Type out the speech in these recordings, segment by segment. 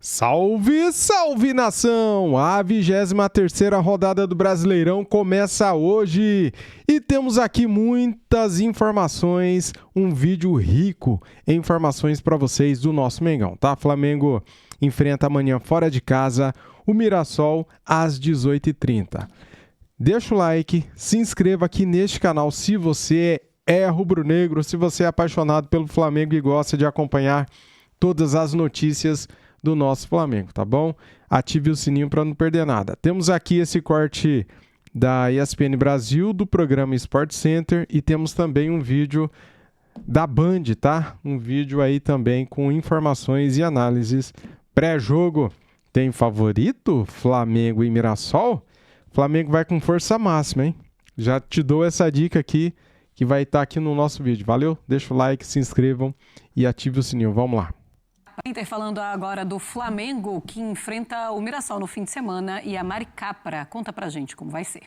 Salve, salve nação! A 23ª rodada do Brasileirão começa hoje e temos aqui muitas informações, um vídeo rico em informações para vocês do nosso Mengão, tá? Flamengo enfrenta amanhã fora de casa o Mirassol às 18h30. Deixa o like, se inscreva aqui neste canal se você é rubro-negro, se você é apaixonado pelo Flamengo e gosta de acompanhar todas as notícias do nosso Flamengo, tá bom? Ative o sininho para não perder nada. Temos aqui esse corte da ESPN Brasil, do programa Sport Center, e temos também um vídeo da Band, tá? Um vídeo aí também com informações e análises pré-jogo. Tem favorito? Flamengo e Mirassol? Flamengo vai com força máxima, hein? Já te dou essa dica aqui, que vai estar aqui no nosso vídeo. Valeu? Deixa o like, se inscrevam e ative o sininho. Vamos lá. Inter falando agora do Flamengo, que enfrenta o Mirassol no fim de semana, e a Mari Capra conta pra gente como vai ser.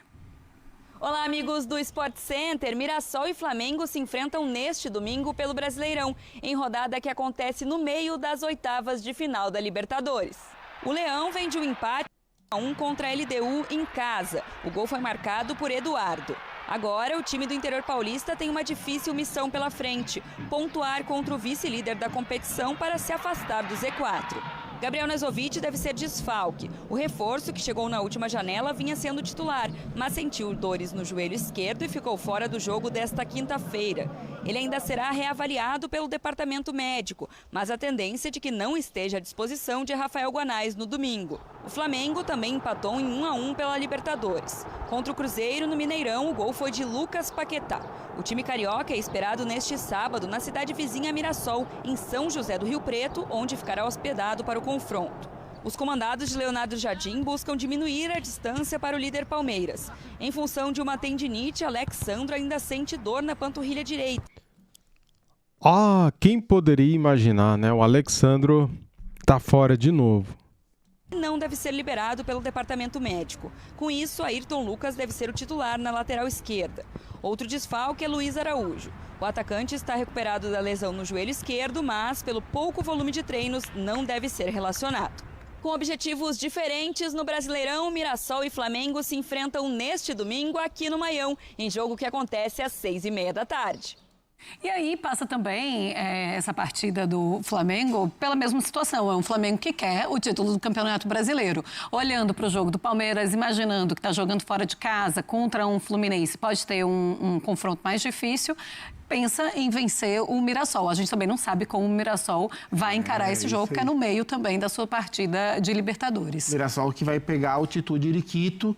Olá, amigos do Sport Center. Mirassol e Flamengo se enfrentam neste domingo pelo Brasileirão, em rodada que acontece no meio das oitavas de final da Libertadores. O Leão vem de um empate 1-1 contra a LDU em casa. O gol foi marcado por Eduardo. Agora, o time do interior paulista tem uma difícil missão pela frente: pontuar contra o vice-líder da competição para se afastar do Z4. Gabriel Nezovic deve ser desfalque. O reforço, que chegou na última janela, vinha sendo titular, mas sentiu dores no joelho esquerdo e ficou fora do jogo desta quinta-feira. Ele ainda será reavaliado pelo departamento médico, mas a tendência é de que não esteja à disposição de Rafael Guanais no domingo. O Flamengo também empatou em 1-1 pela Libertadores. Contra o Cruzeiro, no Mineirão, o gol foi de Lucas Paquetá. O time carioca é esperado neste sábado na cidade vizinha Mirassol, em São José do Rio Preto, onde ficará hospedado para o confronto. Os comandados de Leonardo Jardim buscam diminuir a distância para o líder Palmeiras. Em função de uma tendinite, Alexandro ainda sente dor na panturrilha direita. Quem poderia imaginar, né? O Alexandro tá fora de novo. Não deve ser liberado pelo departamento médico. Com isso, Ayrton Lucas deve ser o titular na lateral esquerda. Outro desfalque é Luiz Araújo. O atacante está recuperado da lesão no joelho esquerdo, mas, pelo pouco volume de treinos, não deve ser relacionado. Com objetivos diferentes no Brasileirão, Mirassol e Flamengo se enfrentam neste domingo aqui no Maião, em jogo que acontece às 6h30 da tarde. E aí passa também essa partida do Flamengo pela mesma situação. É um Flamengo que quer o título do Campeonato Brasileiro. Olhando para o jogo do Palmeiras, imaginando que está jogando fora de casa contra um Fluminense, pode ter um confronto mais difícil, pensa em vencer o Mirassol. A gente também não sabe como o Mirassol vai encarar esse jogo, porque é no meio também da sua partida de Libertadores. Mirassol que vai pegar a altitude de Quito,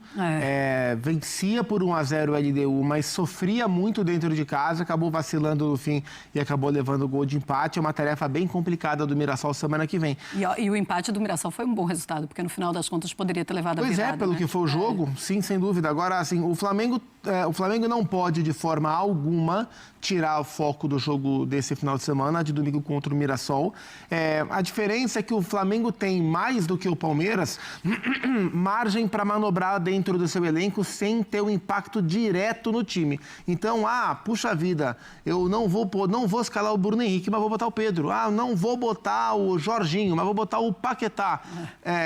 vencia por 1-0 o LDU, mas sofria muito dentro de casa, acabou vacilando no fim e acabou levando o gol de empate. É uma tarefa bem complicada do Mirassol semana que vem. E o empate do Mirassol foi um bom resultado, porque no final das contas poderia ter levado a virada. Pois é, pelo que foi o jogo, sim, sem dúvida. Agora, assim, o Flamengo não pode, de forma alguma, tirar o foco do jogo desse final de semana, de domingo contra o Mirassol. A diferença é que o Flamengo tem, mais do que o Palmeiras, margem para manobrar dentro do seu elenco sem ter um impacto direto no time. Então, puxa vida, eu não vou escalar o Bruno Henrique, mas vou botar o Pedro. Não vou botar o Jorginho, mas vou botar o Paquetá.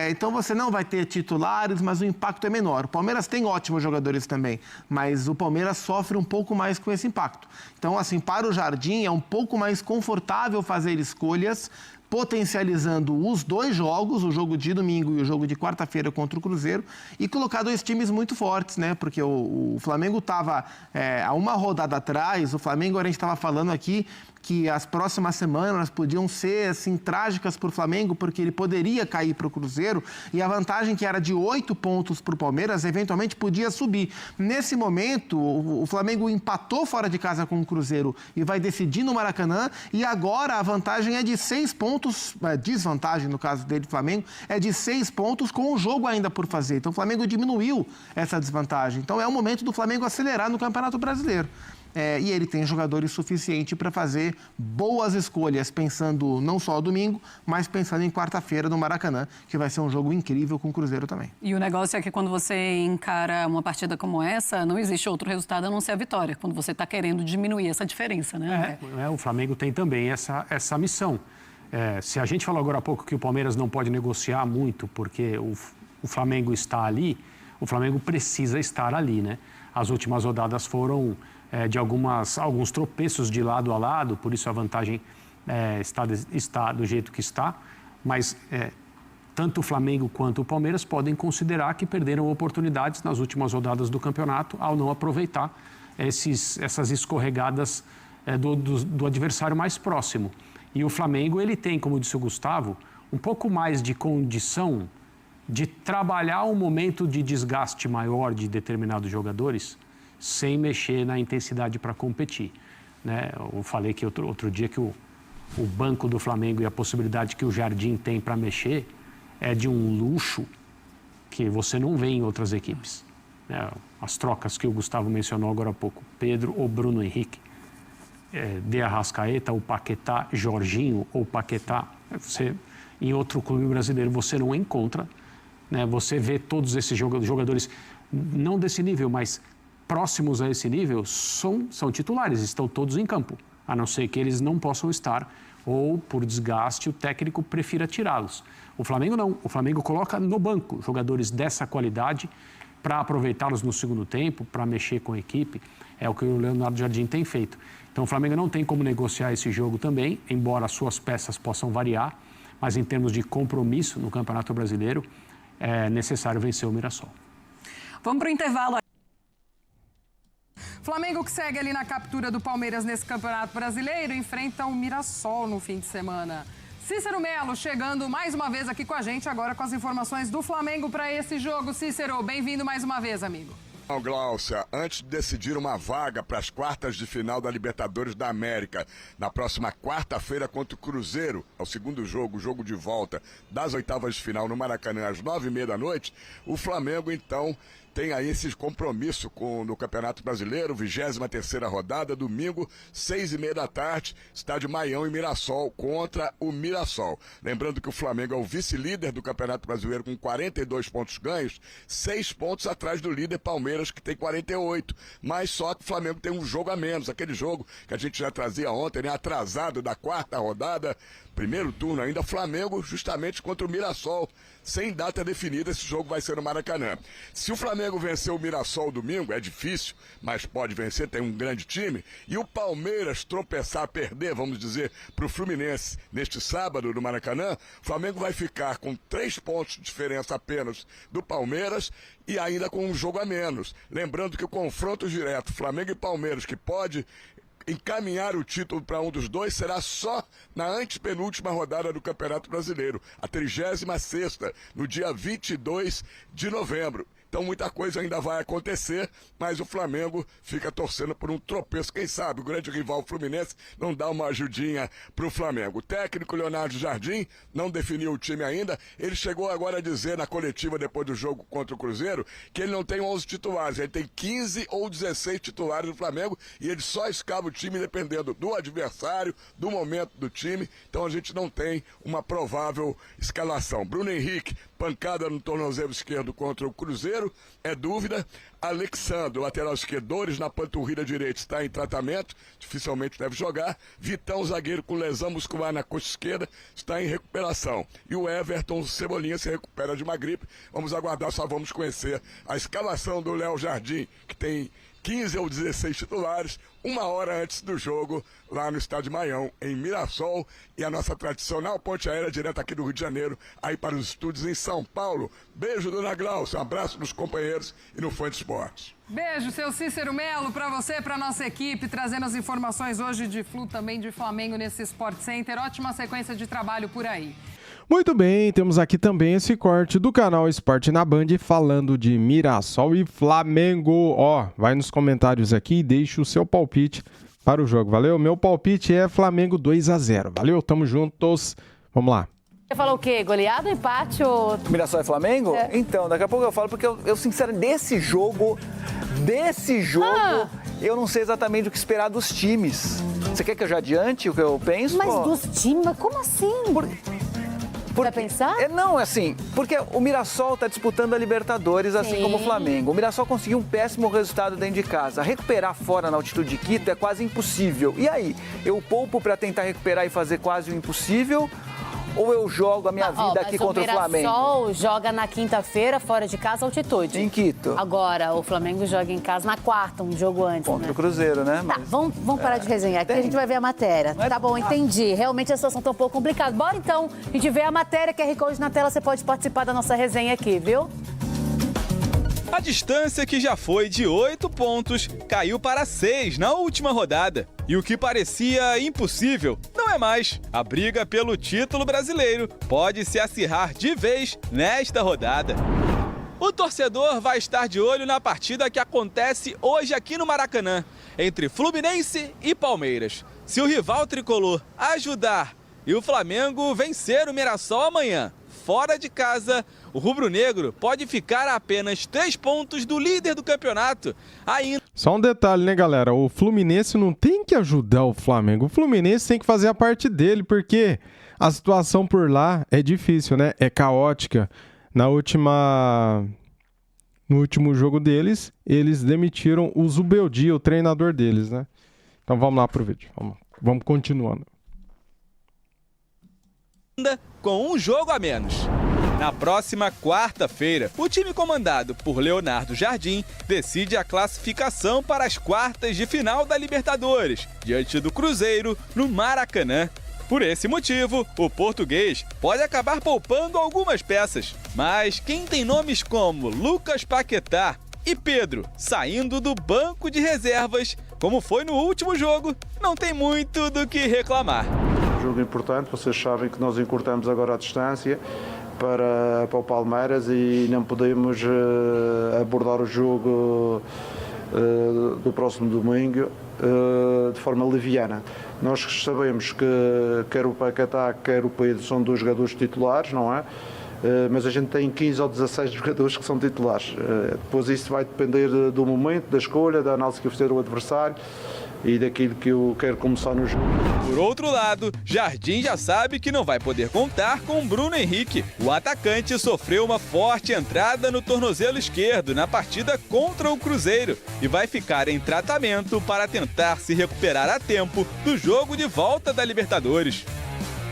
Então, você não vai ter titulares, mas o impacto é menor. O Palmeiras tem ótimos jogadores também, mas o Palmeiras sofre um pouco mais com esse impacto. Então, assim, para o Jardim é um pouco mais confortável fazer escolhas, potencializando os dois jogos, o jogo de domingo e o jogo de quarta-feira contra o Cruzeiro, e colocar dois times muito fortes, né? Porque o Flamengo estava, há uma rodada atrás, o Flamengo, a gente estava falando aqui que as próximas semanas podiam ser, assim, trágicas para o Flamengo, porque ele poderia cair para o Cruzeiro, e a vantagem que era de 8 pontos para o Palmeiras, eventualmente podia subir. Nesse momento, o Flamengo empatou fora de casa com o Cruzeiro e vai decidir no Maracanã, e agora a vantagem é de 6 pontos, desvantagem no caso dele, Flamengo, é de 6 pontos com o jogo ainda por fazer. Então o Flamengo diminuiu essa desvantagem. Então é o momento do Flamengo acelerar no Campeonato Brasileiro. E ele tem jogadores suficientes para fazer boas escolhas, pensando não só domingo, mas pensando em quarta-feira no Maracanã, que vai ser um jogo incrível com o Cruzeiro também. E o negócio é que quando você encara uma partida como essa, não existe outro resultado a não ser a vitória, quando você está querendo diminuir essa diferença, né? O Flamengo tem também essa missão. Se a gente falou agora há pouco que o Palmeiras não pode negociar muito porque o Flamengo está ali, o Flamengo precisa estar ali, né? As últimas rodadas foram de alguns tropeços de lado a lado, por isso a vantagem está do jeito que está, mas tanto o Flamengo quanto o Palmeiras podem considerar que perderam oportunidades nas últimas rodadas do campeonato ao não aproveitar essas escorregadas do adversário mais próximo. E o Flamengo, ele tem, como disse o Gustavo, um pouco mais de condição de trabalhar um momento de desgaste maior de determinados jogadores sem mexer na intensidade para competir, né? Eu falei que outro dia que o banco do Flamengo e a possibilidade que o Jardim tem para mexer é de um luxo que você não vê em outras equipes, né? As trocas que o Gustavo mencionou agora há pouco, Pedro ou Bruno Henrique, De Arrascaeta, ou Paquetá, Jorginho ou Paquetá, em outro clube brasileiro você não encontra, né? Você vê todos esses jogadores, não desse nível, mas próximos a esse nível, são titulares, estão todos em campo, a não ser que eles não possam estar, ou por desgaste o técnico prefira tirá-los. O Flamengo não, o Flamengo coloca no banco jogadores dessa qualidade para aproveitá-los no segundo tempo, para mexer com a equipe, é o que o Leonardo Jardim tem feito. Então o Flamengo não tem como negociar esse jogo também, embora as suas peças possam variar, mas em termos de compromisso no Campeonato Brasileiro, é necessário vencer o Mirassol. Vamos para o intervalo. Flamengo, que segue ali na captura do Palmeiras nesse Campeonato Brasileiro, enfrenta o Mirassol no fim de semana. Cícero Melo chegando mais uma vez aqui com a gente, agora com as informações do Flamengo para esse jogo. Cícero, bem-vindo mais uma vez, amigo. Glaucia, antes de decidir uma vaga para as quartas de final da Libertadores da América, na próxima quarta-feira contra o Cruzeiro, é o segundo jogo, o jogo de volta das oitavas de final no Maracanã, às 9h30 da noite, o Flamengo, então, tem aí esse compromisso no Campeonato Brasileiro, 23ª rodada, domingo, 6h30 da tarde, estádio Maião e Mirassol contra o Mirassol. Lembrando que o Flamengo é o vice-líder do Campeonato Brasileiro com 42 pontos ganhos, 6 pontos atrás do líder Palmeiras, que tem 48. Mas só que o Flamengo tem um jogo a menos, aquele jogo que a gente já trazia ontem, né, atrasado da quarta rodada, primeiro turno ainda, Flamengo justamente contra o Mirassol. Sem data definida, esse jogo vai ser no Maracanã. Se o Flamengo vencer o Mirassol domingo, é difícil, mas pode vencer, tem um grande time, e o Palmeiras tropeçar, perder, vamos dizer, para o Fluminense neste sábado no Maracanã, o Flamengo vai ficar com 3 pontos de diferença apenas do Palmeiras e ainda com um jogo a menos. Lembrando que o confronto direto, Flamengo e Palmeiras, que pode encaminhar o título para um dos dois, será só na antepenúltima rodada do Campeonato Brasileiro, a 36ª, no dia 22 de novembro. Então muita coisa ainda vai acontecer, mas o Flamengo fica torcendo por um tropeço. Quem sabe o grande rival Fluminense não dá uma ajudinha para o Flamengo. O técnico Leonardo Jardim não definiu o time ainda. Ele chegou agora a dizer na coletiva depois do jogo contra o Cruzeiro que ele não tem 11 titulares, ele tem 15 ou 16 titulares do Flamengo e ele só escala o time dependendo do adversário, do momento do time. Então a gente não tem uma provável escalação. Bruno Henrique, pancada no tornozelo esquerdo contra o Cruzeiro, é dúvida. Alexandre, lateral esquerdo, dores na panturrilha direita, está em tratamento, dificilmente deve jogar. Vitão, zagueiro com lesão muscular na coxa esquerda, está em recuperação. E o Everton Cebolinha se recupera de uma gripe. Vamos aguardar, só vamos conhecer a escalação do Léo Jardim, que tem 15 ou 16 titulares, 1 hora antes do jogo, lá no estádio Maião, em Mirassol, e a nossa tradicional ponte aérea direto aqui do Rio de Janeiro, aí para os estúdios em São Paulo. Beijo, dona Glaucia, um abraço nos companheiros e no Fã de Esportes. Beijo, seu Cícero Melo, para você, para nossa equipe, trazendo as informações hoje de Flu, também de Flamengo nesse Sport Center. Ótima sequência de trabalho por aí. Muito bem, temos aqui também esse corte do canal Esporte na Band falando de Mirassol e Flamengo. Ó, vai nos comentários aqui e deixa o seu palpite para o jogo, valeu? Meu palpite é Flamengo 2-0, valeu? Tamo juntos, vamos lá. Você falou o quê? Goleada, empate ou... Mirassol e Flamengo? É. Então, daqui a pouco eu falo, porque eu sinceramente, desse jogo, eu não sei exatamente o que esperar dos times. Você quer que eu já adiante o que eu penso? Mas dos times? Como assim? Vai pensar? Não, assim, porque o Mirassol está disputando a Libertadores, assim como o Flamengo. O Mirassol conseguiu um péssimo resultado dentro de casa. Recuperar fora na altitude de Quito é quase impossível. E aí, eu poupo para tentar recuperar e fazer quase o impossível? Ou eu jogo a minha vida aqui contra o Flamengo? O Mirassol joga na quinta-feira, fora de casa, altitude. Em Quito. Agora, o Flamengo joga em casa na quarta, um jogo antes, Contra o Cruzeiro, né? Tá, vamos parar de resenhar aqui, a gente vai ver a matéria. Tá bom, entendi. Realmente a situação tá um pouco complicada. Bora então, a gente vê a matéria, QR Code na tela, você pode participar da nossa resenha aqui, viu? A distância, que já foi de 8 pontos, caiu para 6 na última rodada. E o que parecia impossível não é mais. A briga pelo título brasileiro pode se acirrar de vez nesta rodada. O torcedor vai estar de olho na partida que acontece hoje aqui no Maracanã, entre Fluminense e Palmeiras. Se o rival tricolor ajudar e o Flamengo vencer o Mirassol amanhã, fora de casa, o rubro-negro pode ficar a apenas 3 pontos do líder do campeonato. Só um detalhe, né, galera? O Fluminense não tem que ajudar o Flamengo. O Fluminense tem que fazer a parte dele, porque a situação por lá é difícil, né? É caótica. No último jogo deles, eles demitiram o Zubeldia, o treinador deles, né? Então vamos lá pro vídeo. Vamos continuando. Com um jogo a menos. Na próxima quarta-feira, o time comandado por Leonardo Jardim decide a classificação para as quartas de final da Libertadores, diante do Cruzeiro, no Maracanã. Por esse motivo, o português pode acabar poupando algumas peças. Mas quem tem nomes como Lucas Paquetá e Pedro saindo do banco de reservas, como foi no último jogo, não tem muito do que reclamar. Jogo importante, vocês sabem que nós encurtamos agora a distância para o Palmeiras e não podemos abordar o jogo do próximo domingo de forma leviana. Nós sabemos que quer o Paquetá, quer o Pedro são 2 jogadores titulares, não é? Mas a gente tem 15 ou 16 jogadores que são titulares. Depois isso vai depender do momento, da escolha, da análise que eu fizer o adversário e daquilo que eu quero começar no jogo. Por outro lado, Jardim já sabe que não vai poder contar com Bruno Henrique. O atacante sofreu uma forte entrada no tornozelo esquerdo na partida contra o Cruzeiro e vai ficar em tratamento para tentar se recuperar a tempo do jogo de volta da Libertadores.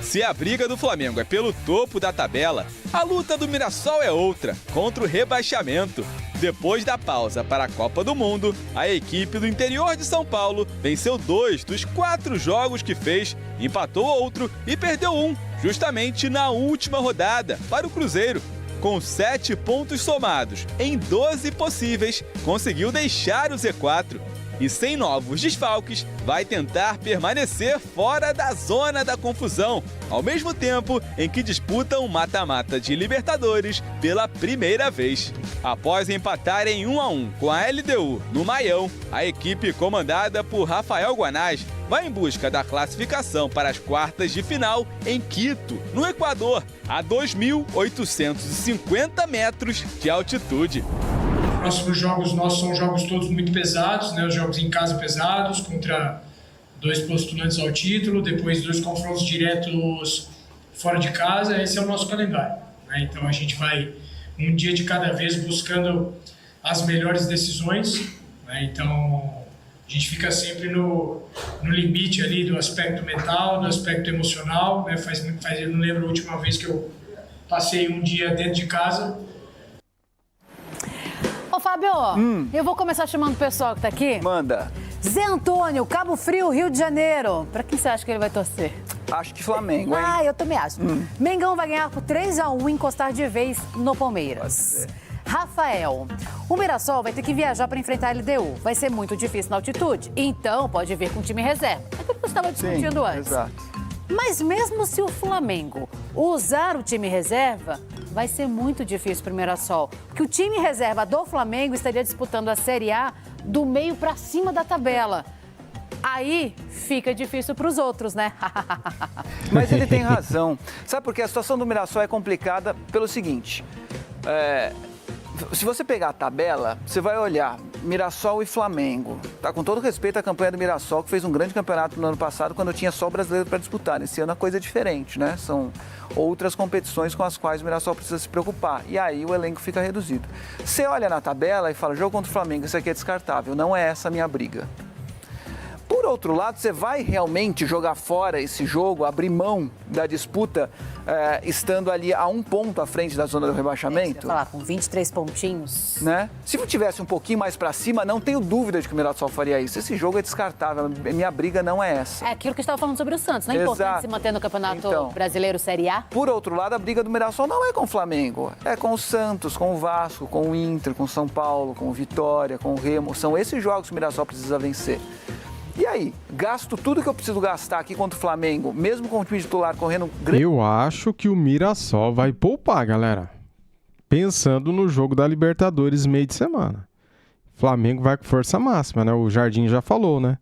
Se a briga do Flamengo é pelo topo da tabela, a luta do Mirassol é outra, contra o rebaixamento. Depois da pausa para a Copa do Mundo, a equipe do interior de São Paulo venceu 2 dos 4 jogos que fez, empatou outro e perdeu um, justamente na última rodada, para o Cruzeiro. Com 7 pontos somados em 12 possíveis, conseguiu deixar o Z4. E sem novos desfalques, vai tentar permanecer fora da zona da confusão, ao mesmo tempo em que disputa um mata-mata de Libertadores pela primeira vez. Após empatar em 1-1 com a LDU no Maião, a equipe comandada por Rafael Guanás vai em busca da classificação para as quartas de final em Quito, no Equador, a 2.850 metros de altitude. Os próximos jogos nossos são jogos todos muito pesados, né? Os jogos em casa pesados, contra 2 postulantes ao título, depois 2 confrontos diretos fora de casa. Esse é o nosso calendário, né? Então a gente vai um dia de cada vez buscando as melhores decisões, né? Então a gente fica sempre no limite ali do aspecto mental, do aspecto emocional, né? Eu não lembro a última vez que eu passei um dia dentro de casa. Ô, Fábio, eu vou começar chamando o pessoal que tá aqui. Manda. Zé Antônio, Cabo Frio, Rio de Janeiro. Pra quem você acha que ele vai torcer? Acho que Flamengo, hein? Eu também acho. Mengão vai ganhar por 3-1 e encostar de vez no Palmeiras. Rafael, o Mirassol vai ter que viajar para enfrentar a LDU. Vai ser muito difícil na altitude, então pode vir com time reserva. É aquilo que você estava discutindo antes. Exato. Mas mesmo se o Flamengo usar o time reserva, vai ser muito difícil para o Mirassol. Porque o time reserva do Flamengo estaria disputando a Série A do meio para cima da tabela. Aí fica difícil para os outros, né? Mas ele tem razão. Sabe por quê? A situação do Mirassol é complicada pelo seguinte. Se você pegar a tabela, você vai olhar Mirassol e Flamengo. Tá, com todo respeito à campanha do Mirassol, que fez um grande campeonato no ano passado, quando tinha só o brasileiro para disputar. Esse ano a coisa é diferente, né? São outras competições com as quais o Mirassol precisa se preocupar. E aí o elenco fica reduzido. Você olha na tabela e fala, jogo contra o Flamengo, isso aqui é descartável. Não é essa a minha briga. Por outro lado, você vai realmente jogar fora esse jogo, abrir mão da disputa, estando ali a 1 ponto à frente da zona do rebaixamento? Falar, com 23 pontinhos. Né? Se tivesse um pouquinho mais para cima, não tenho dúvida de que o Mirassol faria isso. Esse jogo é descartável, minha briga não é essa. É aquilo que estava falando sobre o Santos, não é importante se manter no Campeonato Brasileiro Série A? Por outro lado, a briga do Mirassol não é com o Flamengo, é com o Santos, com o Vasco, com o Inter, com o São Paulo, com o Vitória, com o Remo. São esses jogos que o Mirassol precisa vencer. E aí, gasto tudo que eu preciso gastar aqui contra o Flamengo, mesmo com o time titular correndo... Eu acho que o Mirassol vai poupar, galera. Pensando no jogo da Libertadores meio de semana. O Flamengo vai com força máxima, né? O Jardim já falou, né?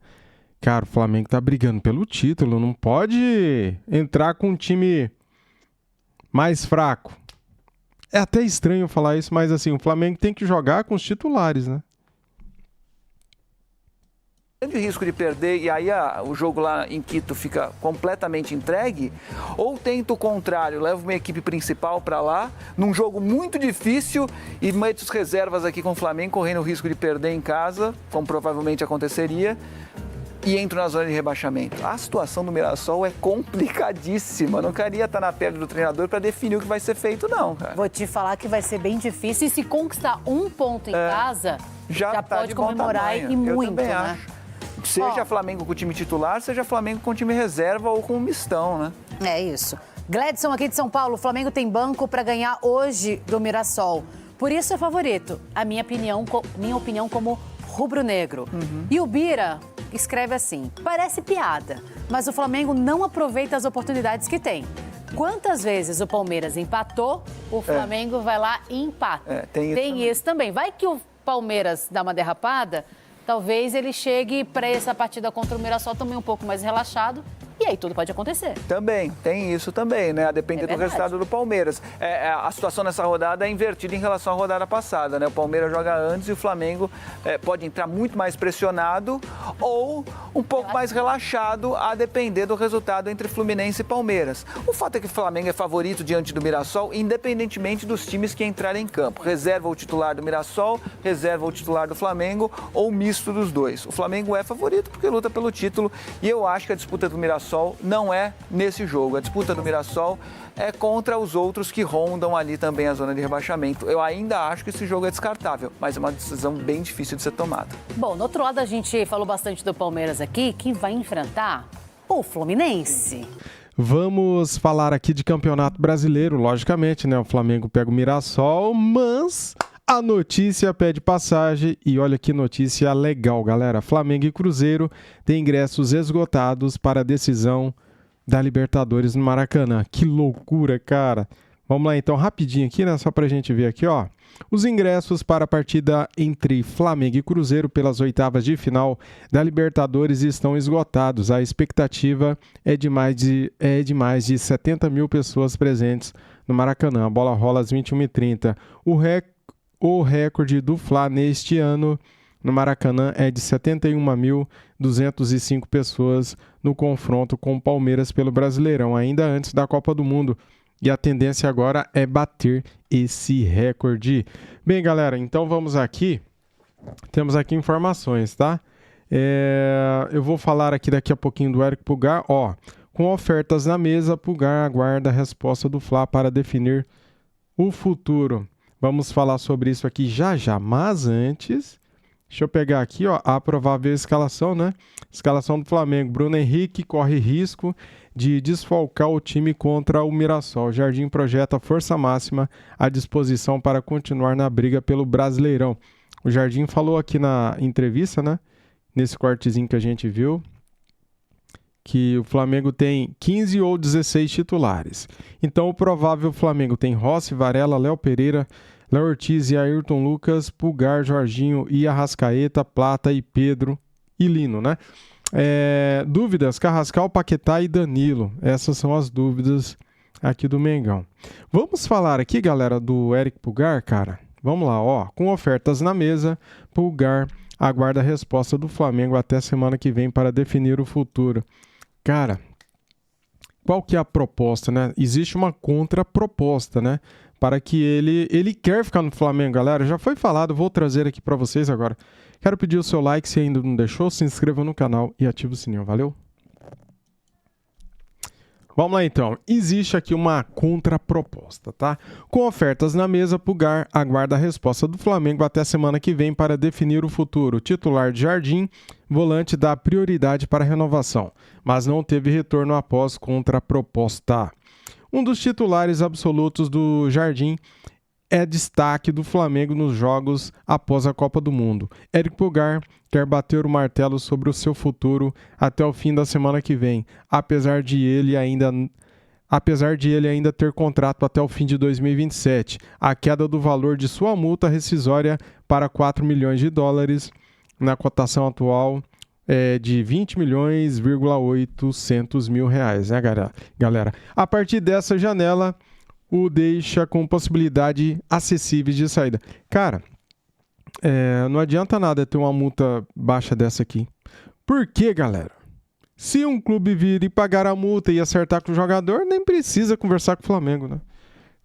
Cara, o Flamengo tá brigando pelo título, não pode entrar com um time mais fraco. É até estranho falar isso, mas assim, o Flamengo tem que jogar com os titulares, né? Grande risco de perder e aí o jogo lá em Quito fica completamente entregue, ou tenta o contrário, leva uma equipe principal para lá, num jogo muito difícil e mete os reservas aqui com o Flamengo, correndo o risco de perder em casa, como provavelmente aconteceria, e entra na zona de rebaixamento. A situação do Mirassol é complicadíssima, não queria estar na pele do treinador para definir o que vai ser feito não, cara. Vou te falar que vai ser bem difícil e se conquistar 1 ponto em casa, já tá pode comemorar e muito, né? Acho. Seja Flamengo com o time titular, seja Flamengo com o time reserva ou com o mistão, né? É isso. Gledson aqui de São Paulo, o Flamengo tem banco para ganhar hoje do Mirassol. Por isso é favorito. A minha opinião como rubro-negro. E o Bira escreve assim, parece piada, mas o Flamengo não aproveita as oportunidades que tem. Quantas vezes o Palmeiras empatou, o Flamengo vai lá e empata. Tem isso também. Vai que o Palmeiras dá uma derrapada... Talvez ele chegue para essa partida contra o Mirassol também um pouco mais relaxado. E aí tudo pode acontecer. Também, tem isso também, né? A depender do resultado do Palmeiras. A situação nessa rodada é invertida em relação à rodada passada, né? O Palmeiras joga antes e o Flamengo pode entrar muito mais pressionado ou um pouco mais relaxado, a depender do resultado entre Fluminense e Palmeiras. O fato é que o Flamengo é favorito diante do Mirassol, independentemente dos times que entrarem em campo. Reserva o titular do Mirassol, reserva o titular do Flamengo ou misto dos dois. O Flamengo é favorito porque luta pelo título e eu acho que a disputa do Mirassol não é nesse jogo. A disputa do Mirassol é contra os outros que rondam ali também a zona de rebaixamento. Eu ainda acho que esse jogo é descartável, mas é uma decisão bem difícil de ser tomada. Bom, no outro lado a gente falou bastante do Palmeiras aqui, que vai enfrentar o Fluminense. Vamos falar aqui de Campeonato Brasileiro, logicamente, né? O Flamengo pega o Mirassol, mas... A notícia pede passagem e olha que notícia legal, galera. Flamengo e Cruzeiro têm ingressos esgotados para a decisão da Libertadores no Maracanã. Que loucura, cara. Vamos lá então, rapidinho aqui, né? Só pra gente ver aqui, ó. Os ingressos para a partida entre Flamengo e Cruzeiro pelas oitavas de final da Libertadores estão esgotados. A expectativa é de mais de 70 mil pessoas presentes no Maracanã. A bola rola às 21h30. O recorde do Fla neste ano no Maracanã é de 71.205 pessoas no confronto com o Palmeiras pelo Brasileirão, ainda antes da Copa do Mundo. E a tendência agora é bater esse recorde. Bem, galera, então vamos aqui. Temos aqui informações, tá? Eu vou falar aqui daqui a pouquinho do Éric Pulgar. Ó, com ofertas na mesa, Pulgar aguarda a resposta do Fla para definir o futuro. Vamos falar sobre isso aqui já já, mas antes, deixa eu pegar aqui, ó, a provável escalação, né? Escalação do Flamengo. Bruno Henrique corre risco de desfalcar o time contra o Mirassol. Jardim projeta força máxima à disposição para continuar na briga pelo Brasileirão. O Jardim falou aqui na entrevista, né? Nesse cortezinho que a gente viu, que o Flamengo tem 15 ou 16 titulares. Então, o provável Flamengo tem Rossi, Varela, Léo Pereira, Léo Ortiz e Ayrton Lucas, Pulgar, Jorginho e Arrascaeta, Plata e Pedro e Lino, né? Dúvidas, Carrascal, Paquetá e Danilo. Essas são as dúvidas aqui do Mengão. Vamos falar aqui, galera, do Éric Pulgar, cara. Vamos lá, ó. Com ofertas na mesa, Pulgar aguarda a resposta do Flamengo até semana que vem para definir o futuro. Cara, qual que é a proposta, né? Existe uma contraproposta, né? Para que ele quer ficar no Flamengo, galera. Já foi falado, vou trazer aqui para vocês agora. Quero pedir o seu like, se ainda não deixou, se inscreva no canal e ative o sininho, valeu? Vamos lá então, existe aqui uma contraproposta, tá? Com ofertas na mesa, Pulgar aguarda a resposta do Flamengo até semana que vem para definir o futuro. O titular de Jardim, volante, dá prioridade para a renovação, mas não teve retorno após contraproposta. Um dos titulares absolutos do Jardim é destaque do Flamengo nos jogos após a Copa do Mundo. Éric Pulgar quer bater o martelo sobre o seu futuro até o fim da semana que vem, apesar de ele ainda ter contrato até o fim de 2027. A queda do valor de sua multa rescisória para 4 milhões de dólares, na cotação atual de 20,8 milhões, né, galera? A partir dessa janela, o deixa com possibilidade acessíveis de saída. Cara, não adianta nada ter uma multa baixa dessa aqui. Por quê, galera? Se um clube vir e pagar a multa e acertar com o jogador, nem precisa conversar com o Flamengo, né?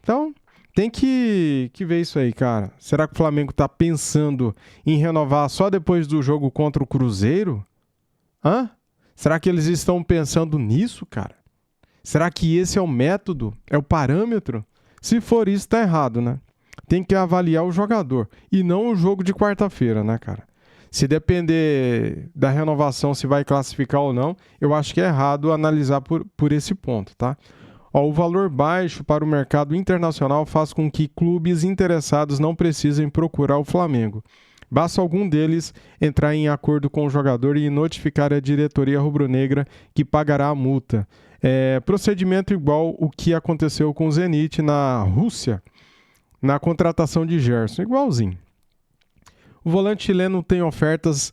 Então, tem que ver isso aí, cara. Será que o Flamengo tá pensando em renovar só depois do jogo contra o Cruzeiro? Será que eles estão pensando nisso, cara? Será que esse é o método? É o parâmetro? Se for isso, tá errado, né? Tem que avaliar o jogador e não o jogo de quarta-feira, né, cara? Se depender da renovação, se vai classificar ou não, eu acho que é errado analisar por esse ponto, tá? O valor baixo para o mercado internacional faz com que clubes interessados não precisem procurar o Flamengo. Basta algum deles entrar em acordo com o jogador e notificar a diretoria rubro-negra que pagará a multa. Procedimento igual o que aconteceu com o Zenit na Rússia, na contratação de Gerson, igualzinho. O volante chileno tem ofertas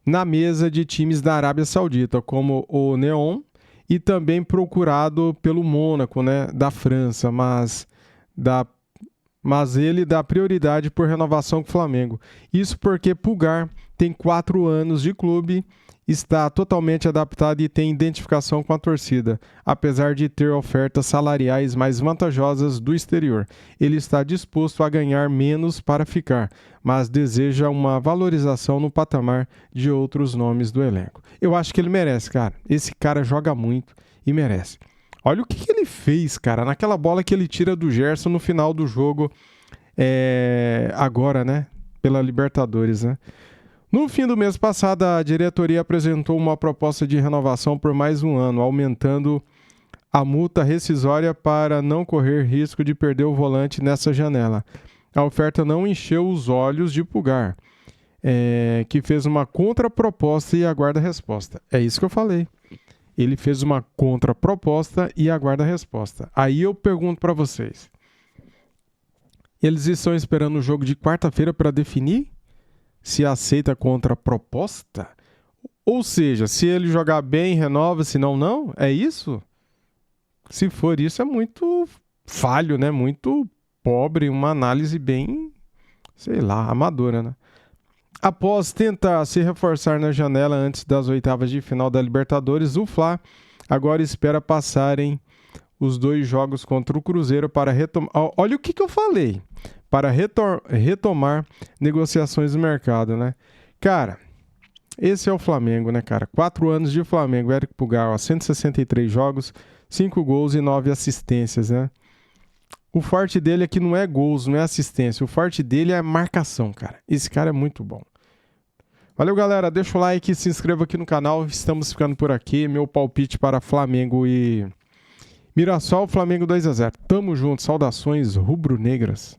na mesa de times da Arábia Saudita, como o Neon, e também procurado pelo Mônaco, né, da França, mas ele dá prioridade por renovação com o Flamengo. Isso porque Pulgar tem 4 anos de clube, está totalmente adaptado e tem identificação com a torcida, apesar de ter ofertas salariais mais vantajosas do exterior. Ele está disposto a ganhar menos para ficar, mas deseja uma valorização no patamar de outros nomes do elenco. Eu acho que ele merece, cara. Esse cara joga muito e merece. Olha o que ele fez, cara, naquela bola que ele tira do Gerson no final do jogo, agora, né, pela Libertadores, né? No fim do mês passado, a diretoria apresentou uma proposta de renovação por mais um ano, aumentando a multa rescisória para não correr risco de perder o volante nessa janela. A oferta não encheu os olhos de Pulgar, que fez uma contraproposta e aguarda a resposta. É isso que eu falei. Ele fez uma contraproposta e aguarda a resposta. Aí eu pergunto para vocês. Eles estão esperando o jogo de quarta-feira para definir se aceita a contraproposta? Ou seja, se ele jogar bem, renova, se não, não? É isso? Se for isso, é muito falho, né? Muito pobre, uma análise bem, sei lá, amadora, né? Após tentar se reforçar na janela antes das oitavas de final da Libertadores, o Fla agora espera passarem os 2 jogos contra o Cruzeiro para retomar... Olha o que eu falei. Para retomar negociações no mercado, né? Cara, esse é o Flamengo, né, cara? 4 anos de Flamengo. Éric Pulgar, 163 jogos, 5 gols e 9 assistências, né? O forte dele aqui não é gols, não é assistência. O forte dele é marcação, cara. Esse cara é muito bom. Valeu, galera. Deixa o like, se inscreva aqui no canal. Estamos ficando por aqui. Meu palpite para Flamengo e Mirassol, Flamengo 2-0. Tamo junto. Saudações rubro-negras.